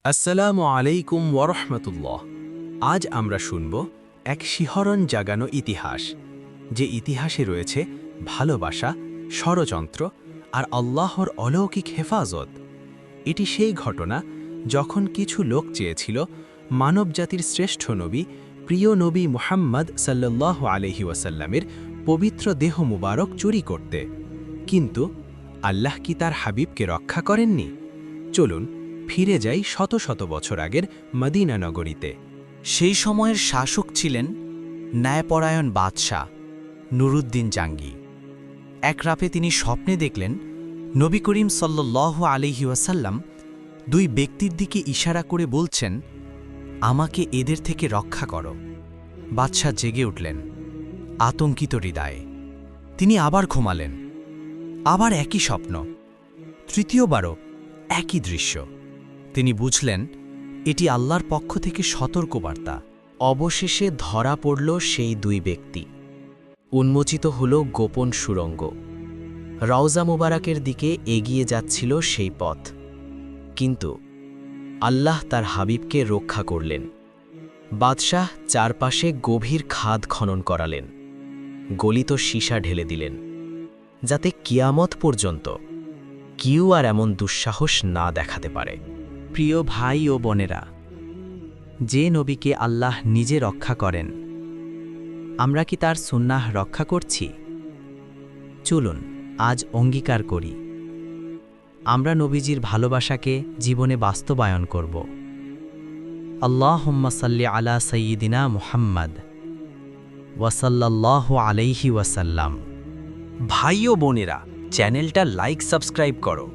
আসসালামু আলাইকুম ওয়ারহমতুল্লাহ। আজ আমরা শুনব এক শিহরণ জাগানো ইতিহাস, যে ইতিহাসে রয়েছে ভালোবাসা, ষড়যন্ত্র আর আল্লাহর অলৌকিক হেফাজত। এটি সেই ঘটনা যখন কিছু লোক চেয়েছিল মানবজাতির শ্রেষ্ঠ নবী, প্রিয় নবী মুহাম্মদ সাল্লাল্লাহু আলাইহি ওয়াসাল্লামের পবিত্র দেহ মুবারক চুরি করতে। কিন্তু আল্লাহ কি তার হাবিবকে রক্ষা করেননি? চলুন ফিরে যাই শত শত বছর আগের মদিনা নগরীতে। সেই সময়ের শাসক ছিলেন ন্যায়পরায়ণ বাদশাহ নুরুদ্দিন জাঙ্গি। এক রাতে তিনি স্বপ্নে দেখলেন নবী করিম সাল্লাল্লাহু আলাইহি ওয়াসাল্লাম দুই ব্যক্তির দিকে ইশারা করে বলছেন, আমাকে এদের থেকে রক্ষা করো। বাদশাহ জেগে উঠলেন আতঙ্কিত হৃদয়ে। তিনি আবার ঘুমালেন। আবার একই স্বপ্ন, তৃতীয়বারও একই দৃশ্য। তিনি বুঝলেন এটি আল্লাহর পক্ষ থেকে সতর্কবার্তা। অবশেষে ধরা পড়ল সেই দুই ব্যক্তি। উন্মোচিত হল গোপন সুড়ঙ্গ। রওজা মুবারাকের দিকে এগিয়ে যাচ্ছিল সেই পথ। কিন্তু আল্লাহ তার হাবিবকে রক্ষা করলেন। বাদশাহ চারপাশে গভীর খাদ খনন করালেন, গলিত সীসা ঢেলে দিলেন, যাতে কিয়ামত পর্যন্ত কেউ আর এমন দুঃসাহস না দেখাতে পারে। প্রিয় ভাই ও বোনেরা, যে নবীকে আল্লাহ নিজে রক্ষা করেন, আমরা কি তার সুন্নাহ রক্ষা করছি? চলুন আজ অঙ্গীকার করি, আমরা নবীজির ভালোবাসাকে জীবনে বাস্তবায়ন করব। আল্লাহুম্মা সাল্লি আলা সাইয়্যিদিনা মুহাম্মদ ওয়াসাল্লাল্লাহু আলাইহি ওয়াসাল্লাম। ভাই ও বোনেরা, চ্যানেলটা লাইক সাবস্ক্রাইব করো।